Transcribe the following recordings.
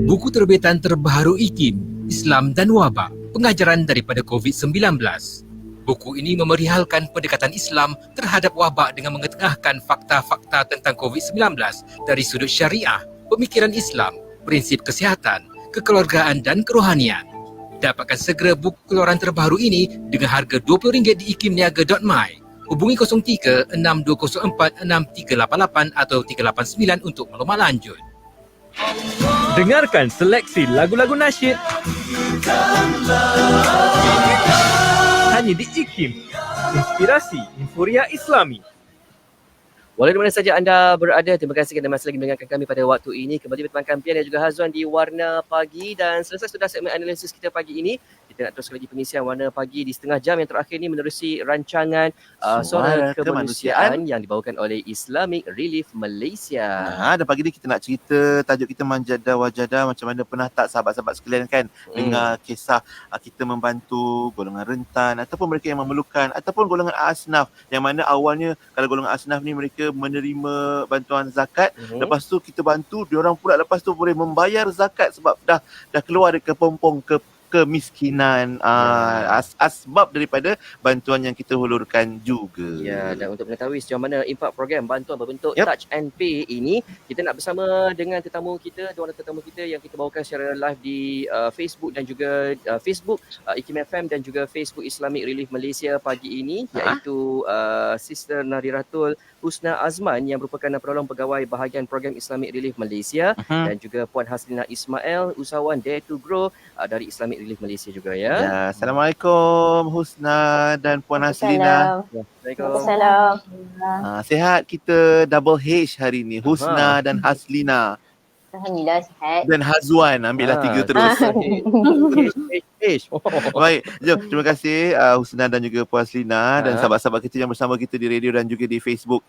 Buku terbitan terbaru IKIM, Islam dan Wabak, pengajaran daripada COVID-19. Buku ini memerihalkan pendekatan Islam terhadap wabak dengan mengetengahkan fakta-fakta tentang COVID-19 dari sudut syariah, pemikiran Islam, prinsip kesihatan, kekeluargaan dan kerohanian. Dapatkan segera buku keluaran terbaru ini dengan harga RM20 di ikimniaga.my. Hubungi 03 6204 6388 atau 389 untuk maklumat lanjut. Dengarkan seleksi lagu-lagu nasyid hanya di IKIM, Inspirasi Inforia Islami. Walau di mana saja anda berada, terima kasih kerana masih lagi mendengarkan kami pada waktu ini. Kembali bertemankan Pian dan juga Hazwan di Warna Pagi, dan selesai sudah segmen analisis kita pagi ini. Kita nak teruskan lagi pengisian Warna Pagi di setengah jam yang terakhir ini menerusi rancangan Suara Kemanusiaan yang dibawakan oleh Islamic Relief Malaysia. Dan pagi ni kita nak cerita, tajuk kita Manjada Wajada. Macam mana pernah tak sahabat-sahabat sekalian kan dengar kisah kita membantu golongan rentan ataupun mereka yang memerlukan ataupun golongan asnaf, yang mana awalnya kalau golongan asnaf ni mereka menerima bantuan zakat, lepas tu kita bantu diorang pula lepas tu boleh membayar zakat sebab dah keluar dari kepompong kemiskinan, asbab daripada bantuan yang kita hulurkan juga. Ya, dan untuk mengetahui sejauh mana impak program bantuan berbentuk Touch and Pay ini, kita nak bersama dengan tetamu kita, dua orang tetamu kita yang kita bawakan secara live di Facebook dan juga Facebook IKIM FM dan juga Facebook Islamic Relief Malaysia pagi ini, iaitu Sister Nadiratul Husna Azman yang merupakan penolong pegawai bahagian program Islamic Relief Malaysia, dan juga Puan Haslina Ismail, usahawan Dare to Grow dari Islamic Relief Malaysia juga ya. Assalamualaikum Husna dan Puan Haslina. Waalaikumsalam. Sihat kita double H hari ni, Husna dan Haslina. Alhamdulillah sihat. Dan Hazwan, ambillah 3 terus. Baik, jom, terima kasih Husna dan juga Puan Haslina dan sahabat-sahabat kita yang bersama kita di radio dan juga di Facebook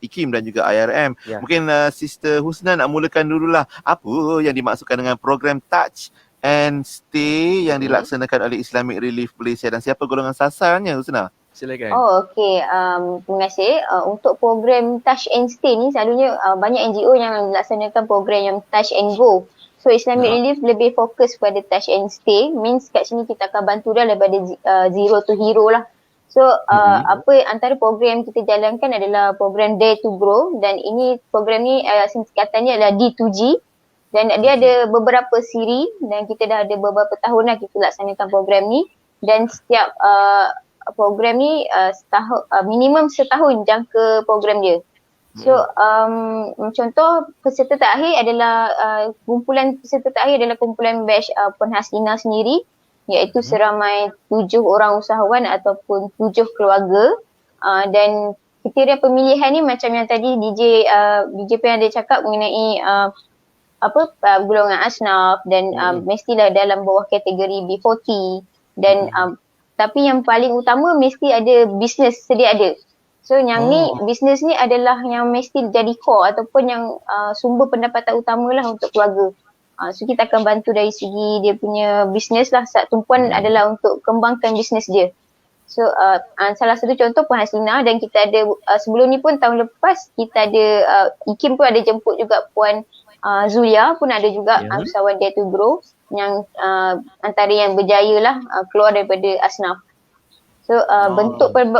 IKIM dan juga IRM. Mungkin Sister Husna nak mulakan dululah apa yang dimaksudkan dengan program Touch and Stay yang dilaksanakan oleh Islamic Relief Malaysia dan siapa golongan sasarannya, Husna? Silakan. Okey, terima kasih. Untuk program Touch and Stay ni selalunya banyak NGO yang melaksanakan program yang Touch and Go. So Islamic Relief lebih fokus pada Touch and Stay, means kat sini kita akan bantu dah daripada zero to hero lah. So antara program kita jalankan adalah program Dare to Grow, dan ini program ni singkatannya adalah D2G, dan dia ada beberapa siri dan kita dah ada beberapa tahun lah kita laksanakan program ni, dan setiap program ni minimum setahun jangka program dia. So contoh peserta terakhir adalah kumpulan peserta terakhir adalah kumpulan batch Puan Haslina sendiri, iaitu seramai 7 orang usahawan ataupun 7 keluarga, dan kriteria pemilihan ni macam yang tadi DJ Pian ada cakap mengenai golongan asnaf dan mestilah dalam bawah kategori B40, dan tapi yang paling utama mesti ada bisnes sedia ada. So yang ni bisnes ni adalah yang mesti jadi core ataupun yang sumber pendapatan utama lah untuk keluarga. So kita akan bantu dari segi dia punya bisnes lah. Tumpuan adalah untuk kembangkan bisnes dia. So salah satu contoh Puan Haslina, dan kita ada sebelum ni pun tahun lepas kita ada IKIM pun ada jemput juga Puan Zulia pun ada juga usahawan Dare to Grow yang antara yang berjaya lah keluar daripada asnaf. So bantuan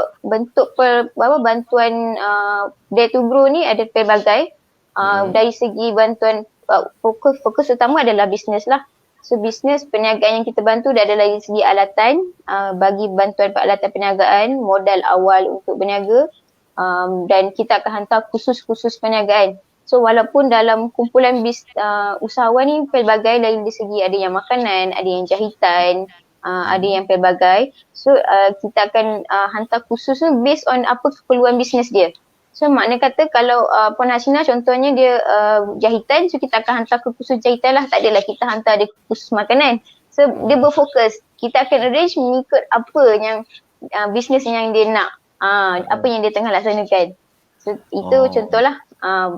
Dare to Grow ni ada pelbagai. Dari segi bantuan fokus utama adalah bisnes lah. So bisnes perniagaan yang kita bantu adalah dari segi alatan, bagi bantuan peralatan perniagaan, modal awal untuk berniaga, dan kita akan hantar khusus perniagaan. So walaupun dalam kumpulan usahawan ni pelbagai, dari segi ada yang makanan, ada yang jahitan, ada yang pelbagai. So kita akan hantar khusus tu based on apa keperluan bisnes dia. So makna kata kalau Puan Haslina contohnya dia jahitan, so kita akan hantar ke khusus jahitan lah. Tak adalah kita hantar dia khusus makanan. So dia berfokus. Kita akan arrange mengikut apa yang bisnes yang dia nak, apa yang dia tengah laksanakan. So itu contohlah.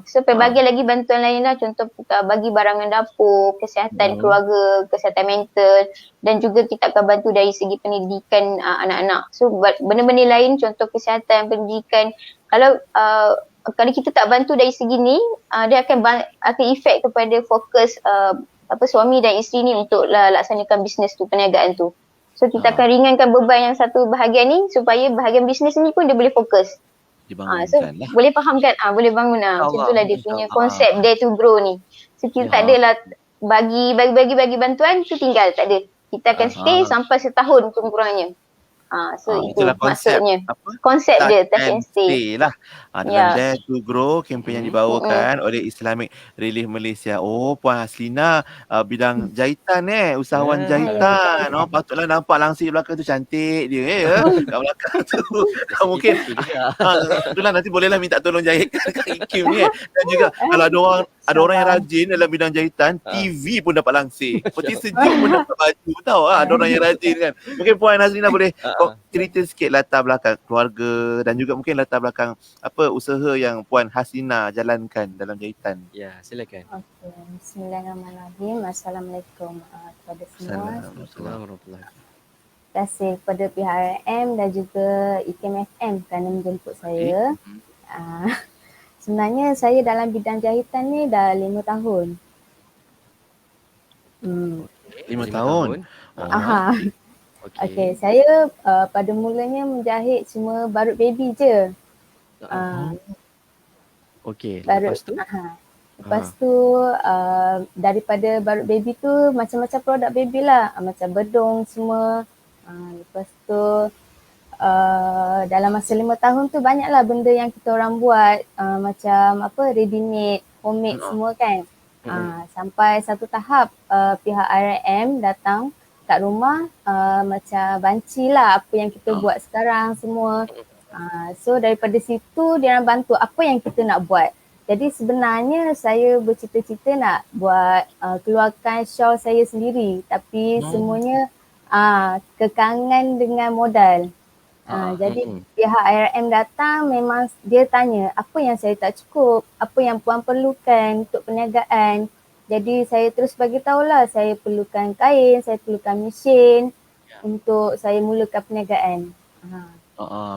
So pelbagai lagi bantuan lain lah, contoh bagi barangan dapur, kesihatan keluarga, kesihatan mental, dan juga kita akan bantu dari segi pendidikan anak-anak. So benda-benda lain contoh kesihatan, pendidikan, kalau kita tak bantu dari segi ni, dia akan efek kepada fokus suami dan isteri ni untuk laksanakan bisnes tu, perniagaan tu. So kita akan ringankan beban yang satu bahagian ni supaya bahagian bisnes ni pun dia boleh fokus. So Dibangunkan lah. boleh fahamkan, boleh bangun macam Allah. itulah dia punya InsyaAllah. konsep Dare to Grow ni. So kita Ya. tak adalah bagi bantuan tu tinggal, tak ada. Kita akan stay sampai setahun kurang-kurangnya. So itu Itulah konsep maksudnya. apa? Konsep dia touch Touch and stay. lah. Dalam Ya. Dare to Grow, kempen yang dibawakan oleh Islamic Relief Malaysia. Oh, Puan Haslina bidang jahitan usahawan Ya. jahitan. Oh, patutlah nampak langsir belakang tu cantik dia ya. Kat belakang tu. Mungkin itulah nanti bolehlah minta tolong jahitkan Kak Ikim ni Dan juga kalau ada orang yang rajin dalam bidang jahitan, TV pun dapat langsir. Peti sejuk pun dapat baju. Tahu ada orang yang rajin kan. Mungkin Puan Haslina boleh cerita sikit latar belakang keluarga dan juga mungkin latar belakang apa usaha yang Puan Haslina jalankan dalam jahitan. Ya, silakan. Okey, bismillahirrahmanirrahim. Assalamualaikum kepada semua. Assalamualaikum warahmatullahi Terima kasih kepada pihak RM dan juga IKIM FM kerana menjemput saya. Sebenarnya saya dalam bidang jahitan ni dah 5 tahun. 5 tahun. Okey, saya pada mulanya menjahit cuma barut baby je. Okey, Barut, lepas tu? Lepas tu daripada barut baby tu macam-macam produk baby lah. Macam bedong semua. Lepas tu dalam masa 5 tahun tu banyaklah benda yang kita orang buat. Macam apa ready made, homemade semua kan. Sampai satu tahap pihak RM datang kat rumah macam banci lah apa yang kita buat sekarang semua. So daripada situ dia orang bantu apa yang kita nak buat. Jadi sebenarnya saya bercita-cita nak buat keluarkan shawl saya sendiri tapi semuanya kekangan dengan modal. Jadi pihak RM datang memang dia tanya apa yang saya tak cukup, apa yang puan perlukan untuk perniagaan. Jadi saya terus bagi tahulah saya perlukan kain, saya perlukan mesin untuk saya mulakan perniagaan.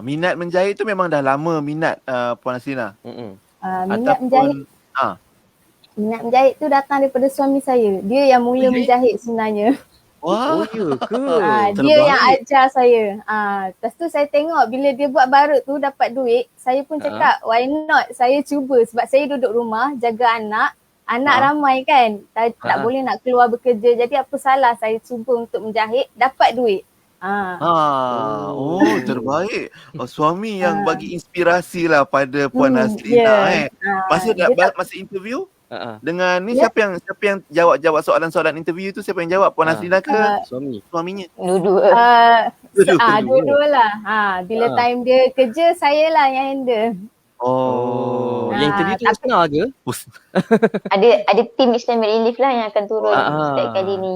Minat menjahit tu memang dah lama minat Puan Haslina. Minat menjahit tu datang daripada suami saya. Dia yang mula menjahit sebenarnya. Wah. Oh, ya ke? Dia yang ajar saya. Lepas tu saya tengok bila dia buat barut tu dapat duit, saya pun cakap why not saya cuba sebab saya duduk rumah jaga anak ramai kan. Tak boleh nak keluar bekerja. Jadi apa salah saya cuba untuk menjahit dapat duit. Terbaik. Suami yang bagi inspirasi lah pada Puan Haslina masa interview dengan ni siapa yang jawab soalan-soalan interview tu, siapa yang jawab, Puan Haslina ke suaminya? Dua-dua. Dua-dualah. Bila time dia kerja saya lah yang handle. Yang interview tu Usna ke? Ada tim Islamic Relief lah yang akan turun setiap kali ni.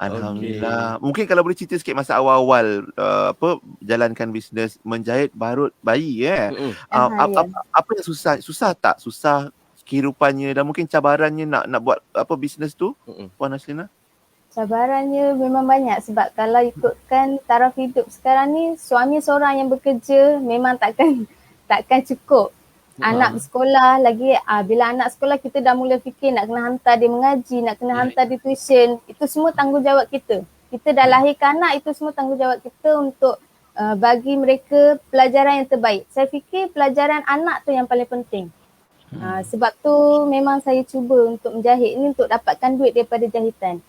Alhamdulillah. Mungkin kalau boleh cerita sikit masa awal-awal jalankan bisnes menjahit barut bayi apa yang susah tak? Susah kehidupannya dan mungkin cabarannya nak buat bisnes tu, Puan Haslina? Cabarannya memang banyak sebab kalau ikutkan taraf hidup sekarang ni suami seorang yang bekerja memang takkan cukup. Anak bersekolah lagi, bila anak sekolah kita dah mula fikir nak kena hantar dia mengaji, nak kena hantar dia tuition. Itu semua tanggungjawab kita. Kita dah lahirkan anak, itu semua tanggungjawab kita untuk bagi mereka pelajaran yang terbaik. Saya fikir pelajaran anak tu yang paling penting. Sebab tu memang saya cuba untuk menjahit ni untuk dapatkan duit daripada jahitan.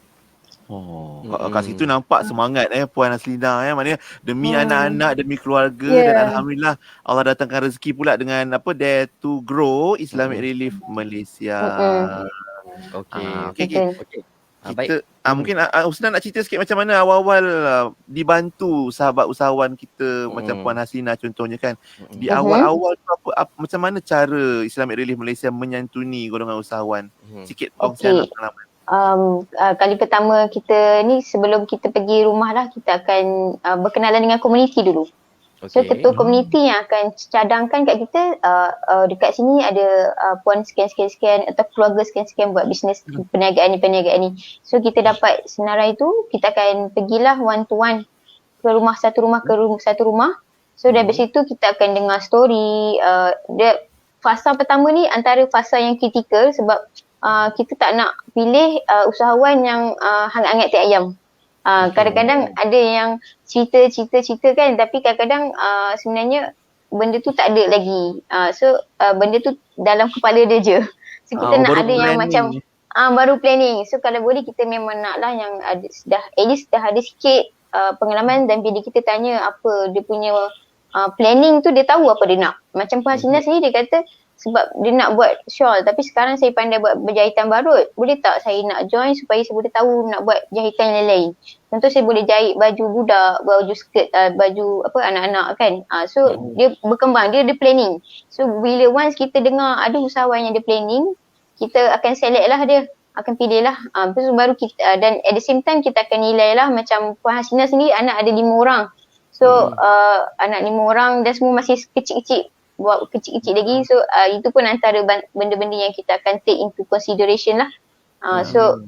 Kat situ nampak semangat Puan Haslina maknanya demi anak-anak, demi keluarga dan alhamdulillah Allah datangkan rezeki pula dengan Dare to Grow Islamic Relief Malaysia. Okey. Kita mungkin Usna nak cerita sikit macam mana awal-awal dibantu sahabat usahawan kita macam Puan Haslina contohnya kan. Di awal-awal tu macam mana cara Islamic Relief Malaysia menyantuni golongan usahawan? Sikit kongsian pengalaman. Kali pertama kita ni sebelum kita pergi rumah lah kita akan berkenalan dengan komuniti dulu. So ketua komuniti yang akan cadangkan kat kita dekat sini ada puan sekian-sekian atau keluarga sekian-sekian buat bisnes perniagaan ni. So kita dapat senarai tu, kita akan pergilah one to one ke rumah satu rumah. So dari situ kita akan dengar story. Fasa pertama ni antara fasa yang kritikal sebab kita tak nak pilih usahawan yang hangat-hangat tiap ayam. Kadang-kadang ada yang cerita kan, tapi kadang-kadang sebenarnya benda tu tak ada lagi. So benda tu dalam kepala dia je. So kita nak ada yang macam baru planning. So kalau boleh kita memang naklah yang ada at least dah ada sikit pengalaman, dan bila kita tanya apa dia punya planning tu, dia tahu apa dia nak. Macam Puan Hasina sendiri dia kata sebab dia nak buat shawl, tapi sekarang saya pandai buat berjahitan barut. Boleh tak saya nak join supaya saya boleh tahu nak buat jahitan yang lain. Contoh saya boleh jahit baju budak, baju skirt, baju anak-anak kan. So dia berkembang, dia ada planning. So bila once kita dengar ada usahawan yang ada planning, kita akan select lah dia, akan pilih lah. So baru kita dan at the same time kita akan nilai lah. Macam Puan Hasina sendiri anak ada 5 orang. So anak 5 orang dan semua masih kecil-kecil, buat kecil-kecil lagi. So itu pun antara benda-benda yang kita akan take into consideration lah. So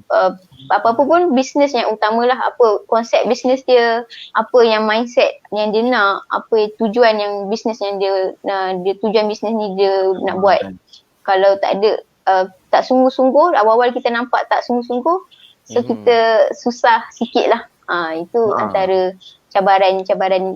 apa-apa pun bisnes yang utama lah, apa konsep bisnes dia, apa yang mindset yang dia nak, apa tujuan yang bisnes yang dia tujuan bisnes ni dia nak buat. Kalau tak ada tak sungguh-sungguh, awal-awal kita nampak tak sungguh-sungguh, so kita susah sikit lah. Itu antara cabaran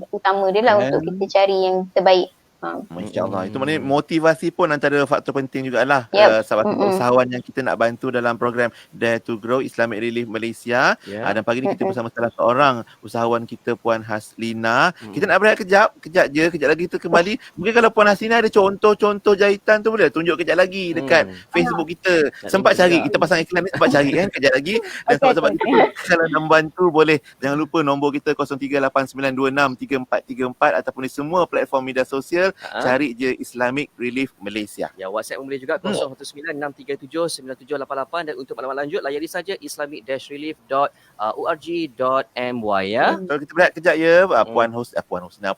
utama dia lah untuk kita cari yang terbaik. Masya Allah. Itu maknanya motivasi pun antara faktor penting jugalah. Salah satu usahawan yang kita nak bantu dalam program Dare to Grow Islamic Relief Malaysia. Dan pagi ni kita bersama salah seorang usahawan kita, Puan Haslina. Kita nak berehat kejap lagi kita kembali. Mungkin kalau Puan Haslina ada contoh-contoh jahitan tu, boleh tunjuk kejap lagi dekat Facebook kita. Sempat cari, kita pasang iklan ni sempat cari kan kejap lagi. Dan sebab kita kalau nak membantu, boleh jangan lupa nombor kita 0389263434 ataupun di semua platform media sosial. Cari je Islamic Relief Malaysia. Ya, WhatsApp boleh juga 0196379788, dan untuk maklumat lanjut layari saja islamic-relief.org.my ya. Kalau kita berehat kejap ya, Puan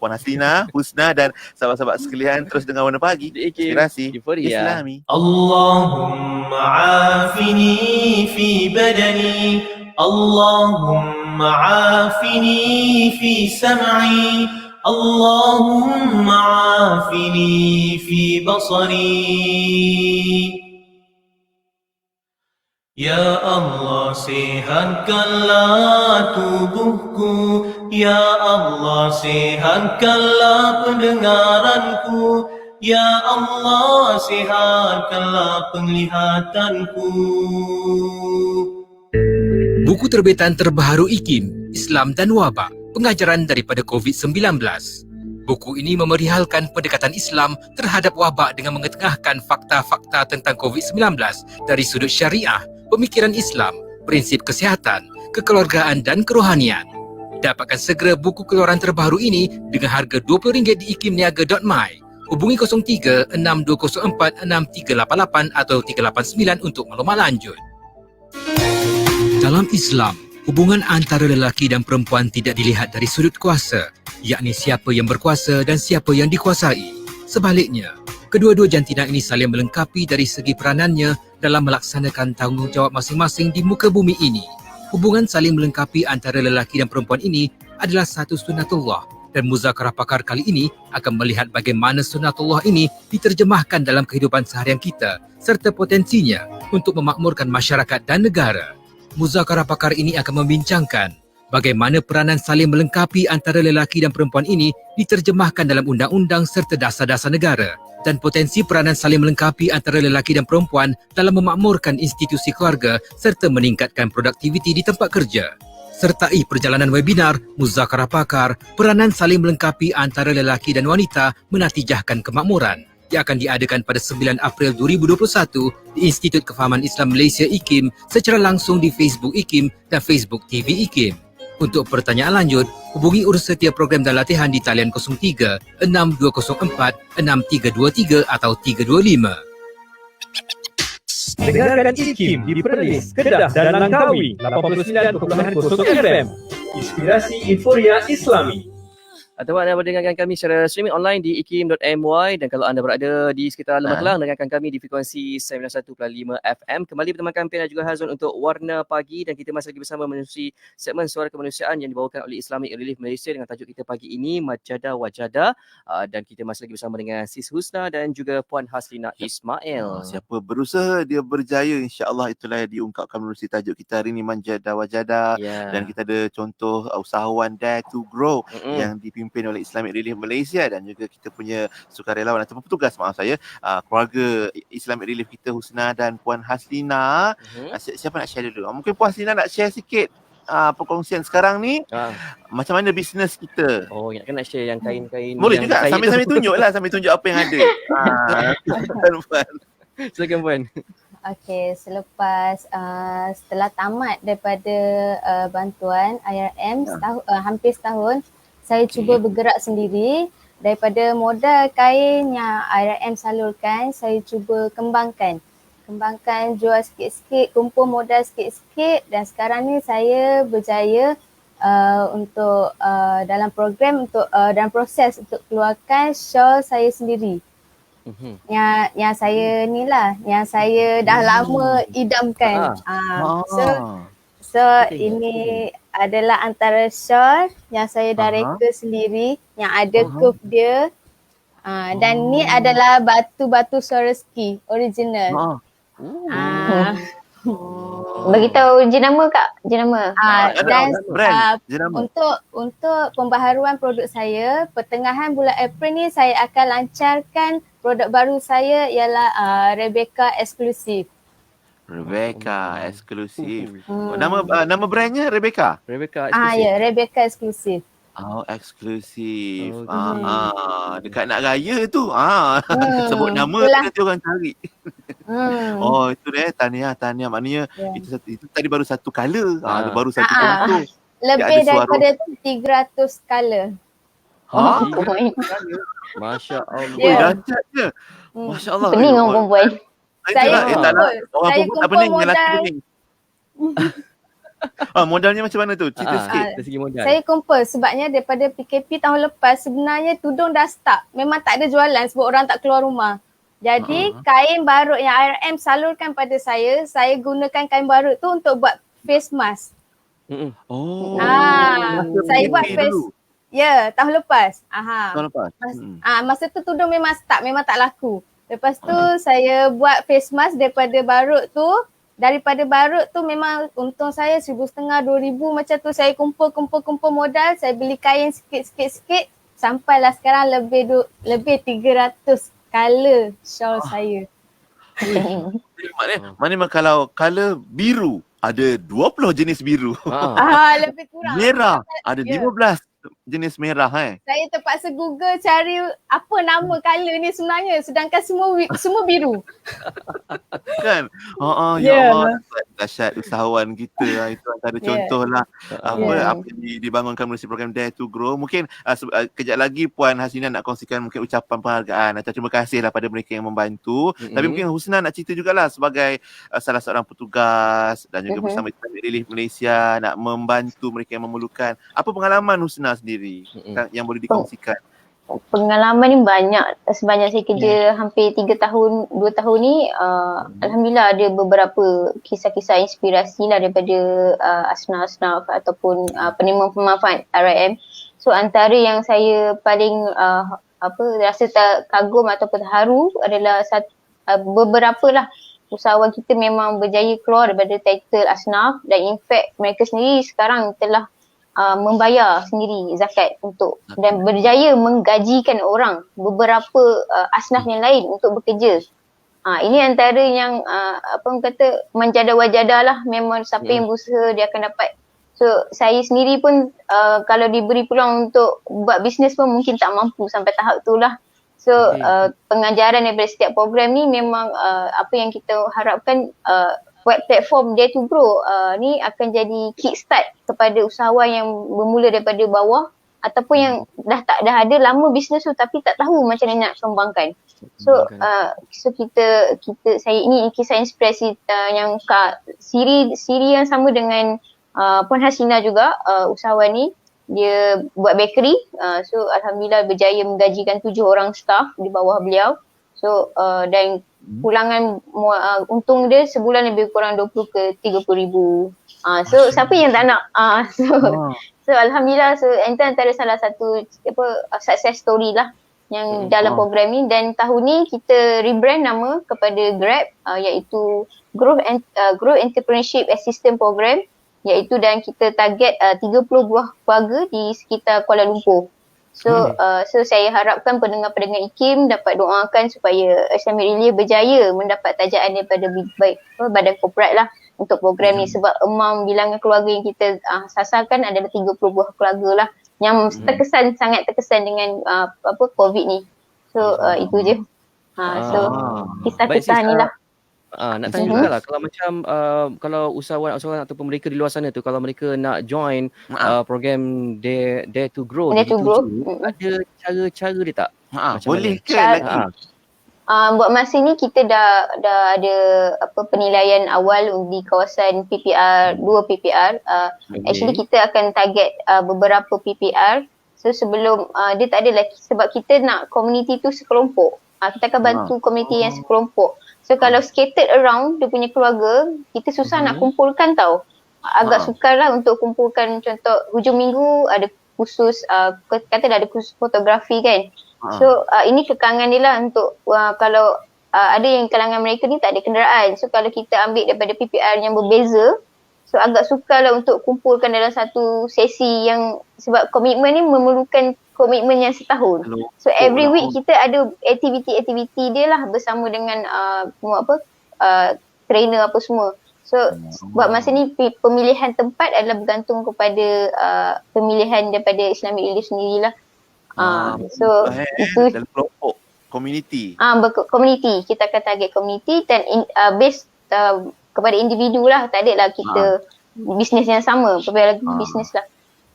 Haslina, Husna dan sahabat-sahabat sekalian, terus dengar Warna Pagi. Inspirasi Islami. Allahumma afini fi badani, Allahumma afini fi sam'i, Allahumma afini fi basari. Ya Allah, sihatkanlah tubuhku, Ya Allah, sihatkanlah pendengaranku, Ya Allah, sihatkanlah penglihatanku. Buku terbitan terbaru IKIM, Islam dan Wabak, pengajaran daripada COVID-19. Buku ini memerihalkan pendekatan Islam terhadap wabak dengan mengetengahkan fakta-fakta tentang COVID-19 dari sudut syariah, pemikiran Islam, prinsip kesihatan, kekeluargaan dan kerohanian. Dapatkan segera buku keluaran terbaru ini dengan harga RM20 di ikimniaga.my. Hubungi 03-6204-6388 atau 389 untuk maklumat lanjut. Dalam Islam, hubungan antara lelaki dan perempuan tidak dilihat dari sudut kuasa, yakni siapa yang berkuasa dan siapa yang dikuasai. Sebaliknya, kedua-dua jantina ini saling melengkapi dari segi peranannya dalam melaksanakan tanggungjawab masing-masing di muka bumi ini. Hubungan saling melengkapi antara lelaki dan perempuan ini adalah satu sunnatullah, dan muzakarah pakar kali ini akan melihat bagaimana sunnatullah ini diterjemahkan dalam kehidupan seharian kita serta potensinya untuk memakmurkan masyarakat dan negara. Muzakarah pakar ini akan membincangkan bagaimana peranan saling melengkapi antara lelaki dan perempuan ini diterjemahkan dalam undang-undang serta dasar-dasar negara, dan potensi peranan saling melengkapi antara lelaki dan perempuan dalam memakmurkan institusi keluarga serta meningkatkan produktiviti di tempat kerja. Sertai perjalanan webinar Muzakarah Pakar, peranan saling melengkapi antara lelaki dan wanita menatijahkan kemakmuran, yang akan diadakan pada 9 April 2021 di Institut Kefahaman Islam Malaysia IKIM secara langsung di Facebook IKIM dan Facebook TV IKIM. Untuk pertanyaan lanjut, hubungi urus setia program dan latihan di talian 03-6204-6323 atau 325. Dengarkan IKIM di Perlis, Kedah dan Langkawi 89.0 FM. Inspirasi Inforia Islami. Ataupun anda mendengarkan kami secara streaming online di ikim.my, dan kalau anda berada di sekitar Lembah Kelang, dengarkan kami di frekuensi 91.5 FM. Kembali bersama kami dan juga Hazwan untuk Warna Pagi, dan kita masih lagi bersama menerusi segmen Suara Kemanusiaan yang dibawakan oleh Islamic Relief Malaysia dengan tajuk kita pagi ini Majada Wajada, dan kita masih lagi bersama dengan Sis Husna dan juga Puan Haslina Ismail. Siapa berusaha dia berjaya, insya-Allah. Itulah yang diungkapkan melalui tajuk kita hari ini, Majada Wajada. Dan kita ada contoh usahawan Dare to Grow yang dipimpin oleh Islamic Relief Malaysia, dan juga kita punya sukarelawan ataupun petugas, keluarga Islamic Relief kita, Husna dan Puan Haslina. Siapa nak share dulu? Mungkin Puan Haslina nak share sikit perkongsian sekarang ni, macam mana bisnes kita. Oh, ingatkan nak share yang kain-kain. Boleh yang juga, sambil tunjuklah, sambil tunjuk apa yang ada. Silakan Puan. Okey, setelah tamat daripada bantuan IRM hampir setahun, saya cuba bergerak sendiri. Daripada modal kain yang IRM salurkan, saya cuba kembangkan, jual sikit-sikit, kumpul modal sikit-sikit, dan sekarang ni saya berjaya untuk dalam program untuk dalam proses untuk keluarkan shawl saya sendiri. Yang saya ni lah, yang saya dah lama idamkan. So ini adalah antara shawl yang saya dah reka sendiri, yang ada curve dia. Dan ni adalah batu-batu Swarovski original. Beritahu jenama Kak, jenama. Dan jenama. untuk pembaharuan produk saya, pertengahan bulan April ni saya akan lancarkan produk baru saya, ialah Rebecca Exclusive. Rebecca Exclusive. Nama brandnya Rebecca? Rebecca Exclusive. Ya, Rebecca Exclusive. Oh, eksklusif. Dekat nak raya tu. Sebut nama tu nanti orang cari. Oh, itu deh, tahniah. Maknanya itu tadi baru satu color. Baru satu contoh. Lebih daripada 300 color. Masya Allah. Dahsyat je. Masya Allah. Pening orang perempuan. Saya kumpul modal. Modalnya macam mana tu? Cerita sikit. Dari segi modal. Saya kumpul sebabnya daripada PKP tahun lepas, sebenarnya tudung dah stuck. Memang tak ada jualan sebab orang tak keluar rumah. Jadi kain barut yang IRM salurkan pada saya gunakan kain barut tu untuk buat face mask. Saya buat face. Ya, tahun lepas. Tahun lepas. Masa tu tudung memang stuck, memang tak laku. Lepas tu saya buat face mask daripada barut tu. Daripada barut tu memang untung saya 1,500, 2,000 macam tu. Saya kumpul modal, saya beli kain sikit sampailah sekarang lebih 300 color shawl saya. Maknanya kalau color biru, ada 20 jenis biru. Lebih kurang. Merah, ada 15 jenis merah. Saya terpaksa Google cari apa nama color ni sebenarnya, sedangkan semua biru. Kan? Ya Allah, dahsyat usahawan kita. Itu antara contoh lah apa yang dibangunkan melalui program Dare to Grow. Mungkin kejap lagi Puan Haslina nak kongsikan mungkin ucapan penghargaan atau terima kasih lah pada mereka yang membantu. Tapi mungkin Husna nak cerita jugalah sebagai salah seorang petugas dan juga bersama Islamic Relief Malaysia nak membantu mereka yang memerlukan. Apa pengalaman Husna sendiri yang boleh dikongsikan? Pengalaman ni banyak. Sebanyak saya kerja hampir 2 tahun ni, Alhamdulillah ada beberapa kisah-kisah inspirasi lah daripada asnaf-asnaf ataupun penerima pemanfaat RIM. So antara yang saya paling rasa kagum ataupun terharu adalah beberapa lah usahawan kita memang berjaya keluar daripada title asnaf, dan in fact mereka sendiri sekarang telah membayar sendiri zakat dan berjaya menggajikan orang, beberapa asnaf yang lain untuk bekerja. Ini antara yang manjada wajada lah. Memang siapa yang berusaha dia akan dapat. So saya sendiri pun kalau diberi peluang untuk buat bisnes pun mungkin tak mampu sampai tahap tu lah. So pengajaran daripada setiap program ni memang apa yang kita harapkan, web platform Dare to Grow ni akan jadi kickstart kepada usahawan yang bermula daripada bawah ataupun yang dah ada lama bisnes tu tapi tak tahu macam mana nak kembangkan. So saya ini kisah inspirasi yang siri yang sama dengan Puan Haslina juga, usahawan ni. dia buat bakery. So alhamdulillah berjaya menggajikan 7 orang staff di bawah beliau. So dan pulangan untung dia sebulan lebih kurang 20 ke 30 ribu. So siapa yang tak nak? So alhamdulillah, so itu antara salah satu success story lah yang dalam program ni. Dan tahun ni kita rebrand nama kepada Grab, iaitu Growth Entrepreneurship Assistance Program, iaitu dan kita target 30 buah keluarga di sekitar Kuala Lumpur. So saya harapkan pendengar-pendengar IKIM dapat doakan supaya Islamic Relief berjaya mendapat tajaan daripada badan korporat lah untuk program ni, sebab bilangan keluarga yang kita sasarkan adalah 30 buah keluarga lah yang sangat terkesan dengan COVID ni. So itu je. So kisah-kisah ni lah. Nak tanya juga lah, kalau macam kalau usahawan ataupun mereka di luar sana tu, kalau mereka nak join program Dare to Grow, Dare to Grow, ada cara-cara dia tak? Boleh ke lagi? Buat masa ni kita dah ada penilaian awal di kawasan PPR, 2 PPR. Actually kita akan target beberapa PPR. So sebelum dia tak adalah, sebab kita nak community tu sekelompok. Kita akan bantu community yang sekelompok. So kalau scattered around dia punya keluarga, kita susah nak kumpulkan tau. Agak sukar lah untuk kumpulkan. Contoh hujung minggu ada khusus, katalah ada khusus fotografi kan. So ini kekangan dia lah untuk kalau ada yang kalangan mereka ni tak ada kenderaan. So kalau kita ambil daripada PPR yang berbeza, so agak sukar lah untuk kumpulkan dalam satu sesi yang, sebab komitmen ni memerlukan komitmen yang setahun. So every week kita ada aktiviti-aktiviti dia lah bersama dengan trainer apa semua. So buat masa ni pemilihan tempat adalah bergantung kepada pemilihan daripada Islamic Relief sendirilah. So itu dalam kelompok community. Community, kita akan target community dan based kepada individu lah. Tak ada lah kita bisnes yang sama, pelbagai bisnes lah.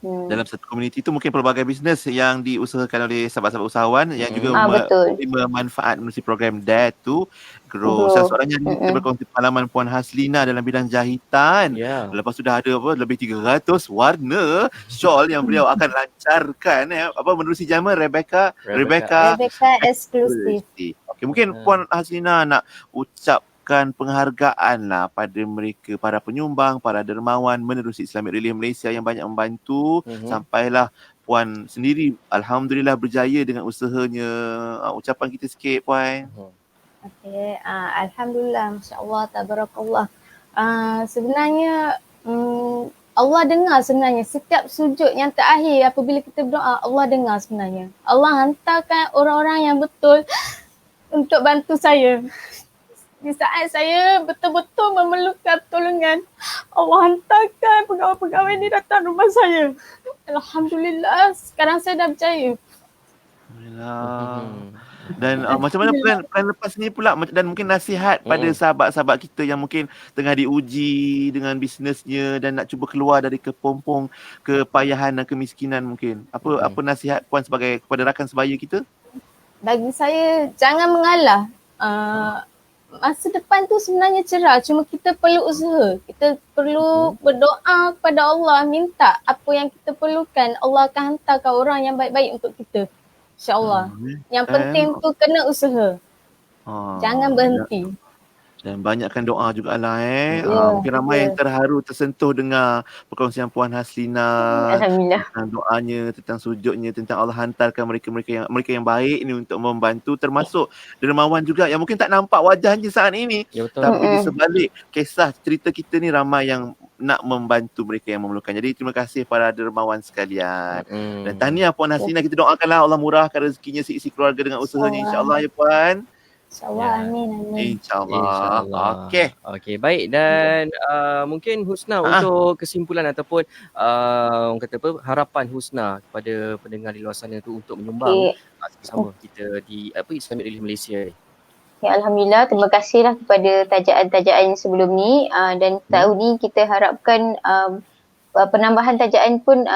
Dalam satu komuniti itu mungkin pelbagai bisnes yang diusahakan oleh sahabat-sahabat usahawan yang juga menerima manfaat melalui program Dare to Grow. Salah seorangnya kita berkongsi pengalaman Puan Haslina dalam bidang jahitan. Lepas sudah ada lebih 300 warna shawl yang beliau akan lancarkan menerusi zaman Rebecca Exclusive. Okay, mungkin Puan Haslina nak ucapkan penghargaan lah pada mereka, para penyumbang, para dermawan menerusi Islamic Relief Malaysia yang banyak membantu sampailah Puan sendiri alhamdulillah berjaya dengan usahanya. Ucapan kita sikit Puan. Okay, alhamdulillah, masya-Allah, tabarakallah. Sebenarnya Allah dengar sebenarnya setiap sujud yang terakhir apabila kita berdoa, Allah dengar sebenarnya. Allah hantarkan orang-orang yang betul untuk bantu saya. Di saat saya betul-betul memerlukan pertolongan, Allah hantarkan pegawai-pegawai ni datang rumah saya. Alhamdulillah, sekarang saya dah berjaya. Alhamdulillah. Dan macam mana plan lepas ni pula, dan mungkin nasihat pada sahabat-sahabat kita yang mungkin tengah diuji dengan bisnesnya dan nak cuba keluar dari kepompong kepayahan dan kemiskinan mungkin. Apa nasihat Puan sebagai kepada rakan sebaya kita? Bagi saya, jangan mengalah. Masa depan tu sebenarnya cerah, cuma kita perlu usaha. Kita perlu berdoa kepada Allah, minta apa yang kita perlukan. Allah akan hantarkan orang yang baik-baik untuk kita, InsyaAllah. Yang penting tu kena usaha. Jangan berhenti. Dan banyakkan doa jugalah mungkin ramai yang terharu, tersentuh dengar perkongsian Puan Haslina. Alhamdulillah. Tentang doanya, tentang sujudnya, tentang Allah hantarkan mereka yang baik ini untuk membantu, termasuk dermawan juga yang mungkin tak nampak wajahnya saat ini. Ya, betul. Tapi di sebalik kisah cerita kita ni ramai yang nak membantu mereka yang memerlukan. Jadi terima kasih para dermawan sekalian. Dan tahniah Puan Haslina, kita doakanlah Allah murahkan rezekinya seisi keluarga dengan usahanya, insya-Allah ya Puan. InsyaAllah, amin. InsyaAllah. Okey, baik. Dan mungkin Husna untuk kesimpulan ataupun orang kata harapan Husna kepada pendengar di luar sana tu untuk menyumbang bersama kita di Islamic Relief Malaysia. Ya, alhamdulillah, terima kasihlah kepada tajaan-tajaan sebelum ni, dan tahun ni kita harapkan penambahan tajaan pun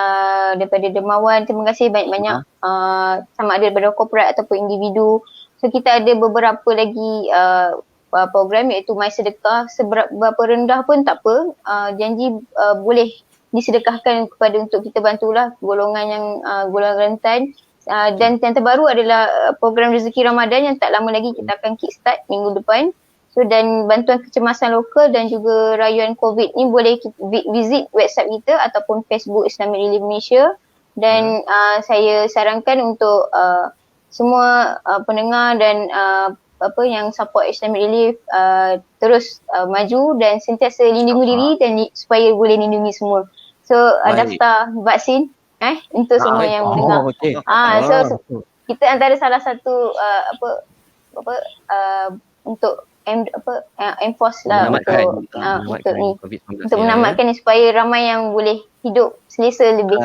daripada dermawan. Terima kasih banyak-banyak, sama ada daripada korporat ataupun individu. So kita ada beberapa lagi program iaitu My Sedekah, seberapa rendah pun tak apa, janji boleh disedekahkan kepada untuk kita bantulah golongan yang golongan rentan. Dan yang terbaru adalah program rezeki Ramadan yang tak lama lagi kita akan kickstart minggu depan. So dan bantuan kecemasan lokal dan juga rayuan COVID ni boleh visit website kita ataupun Facebook Islamic Relief Malaysia. Dan saya sarankan untuk semua pendengar dan yang support Islamic Relief terus maju dan sentiasa lindungi diri dan supaya boleh lindungi semua. So daftar vaksin untuk semua yang mendengar. Okay. So kita antara salah satu untuk enforce lah untuk ni, untuk menamatkan ni supaya ramai yang boleh hidup selesa lebih.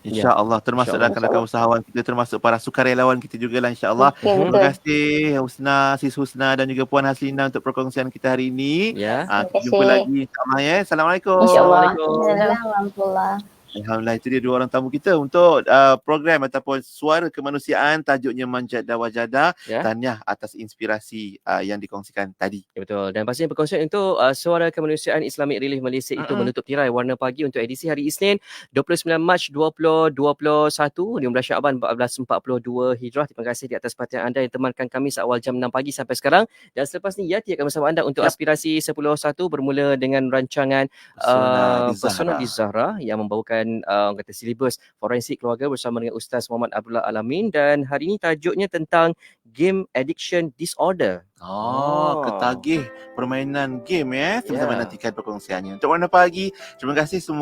InsyaAllah termasuk rakan-rakan usahawan kita, termasuk para sukarelawan kita juga lah insyaAllah. Terima kasih Husna, Sis Husna dan juga Puan Haslina untuk perkongsian kita hari ini. Kita jumpa lagi insyaAllah ya. Assalamualaikum. InsyaAllah. Alhamdulillah. Alhamdulillah, itu dia dua orang tamu kita untuk program ataupun suara kemanusiaan, tajuknya Manjadah Wajadah. Tahniah atas inspirasi yang dikongsikan tadi. Ya, betul. Dan pastinya perkongsian itu suara kemanusiaan Islamic Relief Malaysia itu menutup tirai Warna Pagi untuk edisi hari Isnin 29 Mac 2021, 15 Syaban 1442 Hijrah. Terima kasih di atas perhatian anda yang temankan kami seawal jam 6 pagi sampai sekarang. Dan selepas ni Yati akan bersama anda untuk aspirasi 10.1 bermula dengan rancangan Persona di Zahra yang membawakan orang kata silibus forensik keluarga bersama dengan Ustaz Muhammad Abdullah Alamin, dan hari ini tajuknya tentang game addiction disorder. Ketagih permainan game ya. Sama-sama nantikan perkongsiannya. Untuk Warna Pagi, terima kasih semua